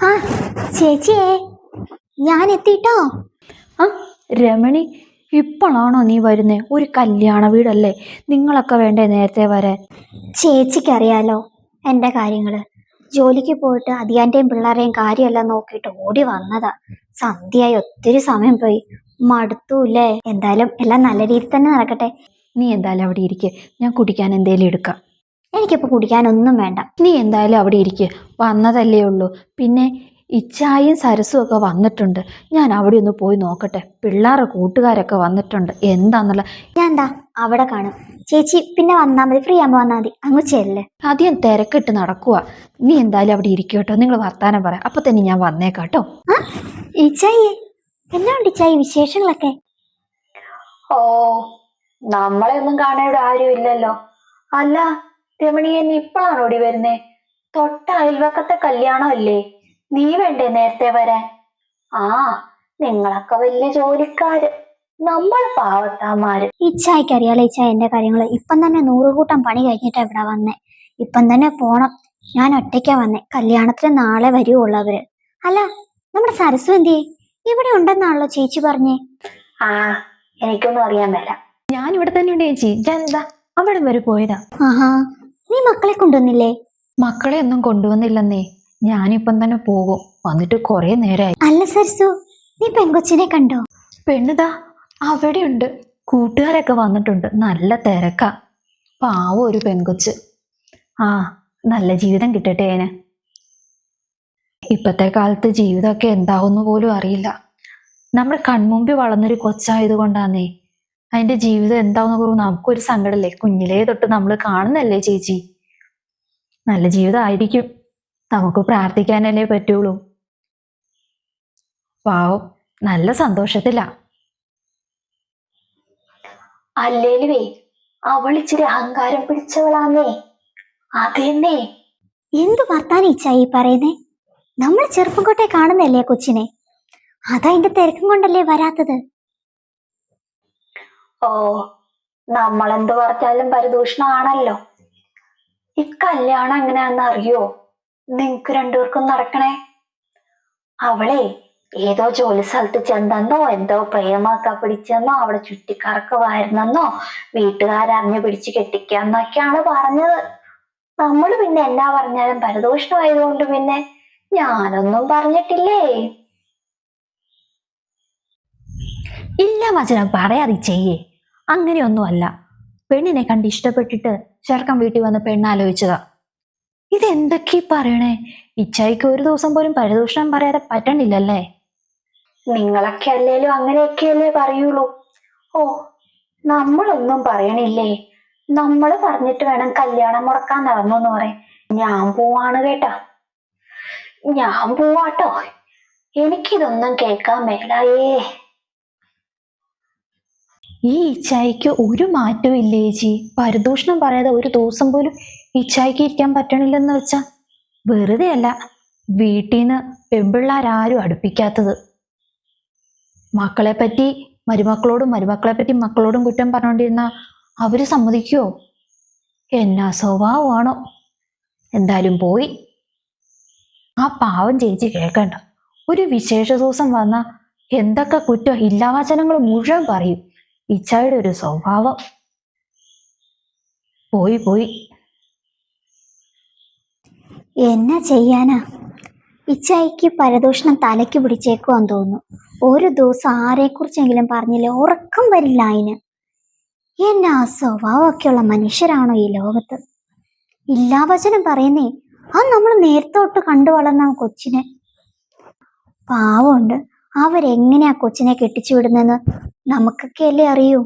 ആ ചേച്ചിയെ, ഞാൻ എത്തിട്ടോ. ആ രമണി, ഇപ്പോഴാണോ നീ വരുന്നേ? ഒരു കല്യാണ വീടല്ലേ, നിങ്ങളൊക്കെ വേണ്ടേ നേരത്തെ വരാൻ? ചേച്ചിക്കറിയാലോ എൻ്റെ കാര്യങ്ങൾ. ജോലിക്ക് പോയിട്ട് അധികാൻ്റെയും പിള്ളേരെയും കാര്യമെല്ലാം നോക്കിയിട്ട് ഓടി വന്നതാ. സന്ധ്യയായി, ഒത്തിരി സമയം പോയി, മടുത്തൂല്ലേ. എന്തായാലും എല്ലാം നല്ല രീതിയിൽ തന്നെ നടക്കട്ടെ. നീ എന്തായാലും അവിടെ ഇരിക്കുക, ഞാൻ കുടിക്കാൻ എന്തേലും എടുക്കാം. എനിക്കിപ്പോൾ കുടിക്കാനൊന്നും വേണ്ട. നീ എന്തായാലും അവിടെ ഇരിക്കുക, വന്നതല്ലേ ഉള്ളൂ. പിന്നെ ഇച്ചായും സരസും ഒക്കെ വന്നിട്ടുണ്ട്, ഞാൻ അവിടെ ഒന്ന് പോയി നോക്കട്ടെ. പിള്ളേരുടെ കൂട്ടുകാരൊക്കെ വന്നിട്ടുണ്ട്, എന്താന്നുള്ള. ഞാൻ എന്താ അവിടെ കാണും. ചേച്ചി പിന്നെ വന്നാൽ മതി, ഫ്രീ ആകുമ്പോൾ വന്നാൽ മതി. അങ്ങ് ചെല്ല്. അധികം തിരക്കിട്ട് നടക്കുക. നീ എന്തായാലും അവിടെ ഇരിക്കുക കേട്ടോ, നിങ്ങൾ വർത്താനം പറയാം, അപ്പൊ തന്നെ ഞാൻ വന്നേക്കാട്ടോ. ആ ഇച്ചായി, എന്നാ ഉണ്ട് ഇച്ചായി വിശേഷങ്ങളൊക്കെ? ഓ, നമ്മളെ ഒന്നും കാണാൻ ആരും ഇല്ലല്ലോ. അല്ല രമണിയെ, നീ ഇപ്പോഴാണ് ഓടി വരുന്നേ? തൊട്ട അയൽവക്കത്തെ കല്യാണം അല്ലേ, നീ വേണ്ടേ നേരത്തെ വരാൻ? ആ, നിങ്ങളൊക്കെ വലിയ ജോലിക്കാര്, നമ്മൾ പാവത്താമാര്. ഇച്ചായിക്ക് അറിയാലോ ഇച്ചായ എന്റെ കാര്യങ്ങള്. ഇപ്പം തന്നെ 100 കൂട്ടം പണി കഴിഞ്ഞിട്ടാ ഇവിടെ വന്നേ. ഇപ്പം തന്നെ പോണം. ഞാൻ ഒറ്റയ്ക്കാ വന്നേ. കല്യാണത്തിന് നാളെ വരുവുള്ളൂ അവര്. അല്ല, നമ്മുടെ സരസ്വ എന്തിയെ? ഇവിടെ ഉണ്ടെന്നാണല്ലോ ചേച്ചി പറഞ്ഞേ. ആ, എനിക്കൊന്നും അറിയാൻ മേല. ഞാൻ ഇവിടെ തന്നെ ഉണ്ട് ചേച്ചി. ഞാൻ എന്താ അവിടെ വരെ പോയതാ. ആഹാ, നീ മക്കളെ കൊണ്ടുവന്നില്ലേ? മക്കളെ ഒന്നും കൊണ്ടുവന്നില്ലെന്നേ, ഞാനിപ്പം തന്നെ പോകും. വന്നിട്ട് കുറെ നേരമായി. അല്ല സരസു, നീ പെങ്കൊച്ചിനെ കണ്ടോ? പെണ്ണുതാ അവിടെയുണ്ട്, കൂട്ടുകാരൊക്കെ വന്നിട്ടുണ്ട്, നല്ല തിരക്കാ. പാവം ഒരു പെങ്കൊച്ച്. ആ, നല്ല ജീവിതം കിട്ടട്ടെ അതിന്. ഇപ്പത്തെ കാലത്ത് ജീവിതമൊക്കെ എന്താവുന്ന പോലും അറിയില്ല. നമ്മുടെ കൺമുമ്പിൽ വളർന്നൊരു കൊച്ചായത് കൊണ്ടാന്നേ അതിന്റെ ജീവിതം എന്താവുന്ന കുറിച്ച് നമുക്കൊരു സങ്കടമല്ലേ. കുഞ്ഞിലേ തൊട്ട് നമ്മൾ കാണുന്നല്ലേ ചേച്ചി. നല്ല ജീവിതമായിരിക്കും, നമുക്ക് പ്രാർത്ഥിക്കാനല്ലേ പറ്റുള്ളൂ. പാവം, നല്ല സന്തോഷത്തിലാ. അല്ലേലുവേ അവൾ ഇച്ചിരി അഹങ്കാരം പിടിച്ചവളാന്നേ. അതെന്നെ. എന്തു വർത്താനം ഇച്ചായി പറയുന്നേ? നമ്മൾ ചെറുപ്പം കൊട്ടേ കാണുന്നല്ലേ കൊച്ചിനെ, അതതിന്റെ തിരക്കും കൊണ്ടല്ലേ വരാത്തത്. ഓ, നമ്മളെന്ത് പറഞ്ഞാലും പരിദൂഷണമാണല്ലോ. ഈ കല്യാണം എങ്ങനെയാണെന്ന് അറിയോ നിങ്ങക്ക് രണ്ടുപേർക്കും നടക്കണേ? അവളെ ഏതോ ജോലി സ്ഥലത്ത് ചെന്നെന്നോ, എന്തോ പ്രേമൊക്കെ പിടിച്ചെന്നോ, അവിടെ ചുറ്റിക്കറക്കമായിരുന്നെന്നോ, വീട്ടുകാരറിഞ്ഞു പിടിച്ച് കെട്ടിക്കാന്നൊക്കെയാണ് പറഞ്ഞത്. നമ്മൾ പിന്നെ എന്നാ പറഞ്ഞാലും പരദൂഷണമായതുകൊണ്ട് പിന്നെ ഞാനൊന്നും പറഞ്ഞിട്ടില്ലേ. ഇല്ല മച്ചന, പറയാതെ ചെയ്യേ. അങ്ങനെയൊന്നും അല്ല. പെണ്ണിനെ കണ്ട് ഇഷ്ടപ്പെട്ടിട്ട് ചെറുക്കൻ വീട്ടിൽ വന്ന് പെണ്ണാലോചിച്ചതാ. ഇതെന്തൊക്കെ പറയണേ? ഇച്ചായിക്ക് ഒരു ദിവസം പോലും പരദൂഷണം പറയാതെ പറ്റണില്ലല്ലേ? നിങ്ങളൊക്കെ അല്ലേലും അങ്ങനെയൊക്കെയല്ലേ പറയുള്ളൂ. ഓ, നമ്മളൊന്നും പറയണില്ലേ? നമ്മൾ പറഞ്ഞിട്ട് വേണം കല്യാണം മുടക്കാൻ നടന്നു എന്ന് പറയാൻ. ഞാൻ പോവാണ് കേട്ടാ, ഞാൻ പോവാട്ടോ. എനിക്കിതൊന്നും കേൾക്കാൻ മേലായേ. ഈ ഇച്ചായിക്ക് ഒരു മാറ്റവും ഇല്ലേ ചേച്ചി? പരദൂഷണം പറയാതെ ഒരു ദിവസം പോലും ഇച്ചായിക്ക് ഇരിക്കാൻ പറ്റണില്ലെന്ന് വെച്ചാ വെറുതെ അല്ല, വീട്ടിൽ നിന്ന് പെൺപിള്ളാരും അടുപ്പിക്കാത്തത്. മക്കളെ പറ്റി മരുമക്കളോടും മരുമക്കളെ പറ്റി മക്കളോടും കുറ്റം പറഞ്ഞോണ്ടിരുന്ന അവര് സമ്മതിക്കുവോ? എന്നാ സ്വഭാവമാണോ? എന്തായാലും പോയി. ആ പാവം ചേച്ചി കേൾക്കണ്ട. ഒരു വിശേഷ ദിവസം വന്ന എന്തൊക്കെ കുറ്റം, ഇല്ലാവചനങ്ങൾ മുഴുവൻ പറയും. ഇച്ചായുടെ ഒരു സ്വഭാവം. പോയി പോയി. എന്നാ ചെയ്യാനാ, ഇച്ചായിക്ക് പരദൂഷണം തലയ്ക്ക് പിടിച്ചേക്കുവാന്ന് തോന്നുന്നു. ഒരു ദിവസം ആരെക്കുറിച്ചെങ്കിലും പറഞ്ഞില്ലേ ഉറക്കം വരില്ല അതിന്. എന്നാ സ്വഭാവമൊക്കെയുള്ള മനുഷ്യരാണോ ഈ ലോകത്ത്? ഇല്ലാവചനം പറയുന്നേ, അത് നമ്മൾ നേരത്തെ തൊട്ട് കണ്ടു വളർന്ന കൊച്ചിനെ. പാവമുണ്ട്, അവരെങ്ങനെയാ കൊച്ചിനെ കെട്ടിച്ചു വിടുന്നെന്ന് നമുക്കൊക്കെ അല്ലേ അറിയൂ.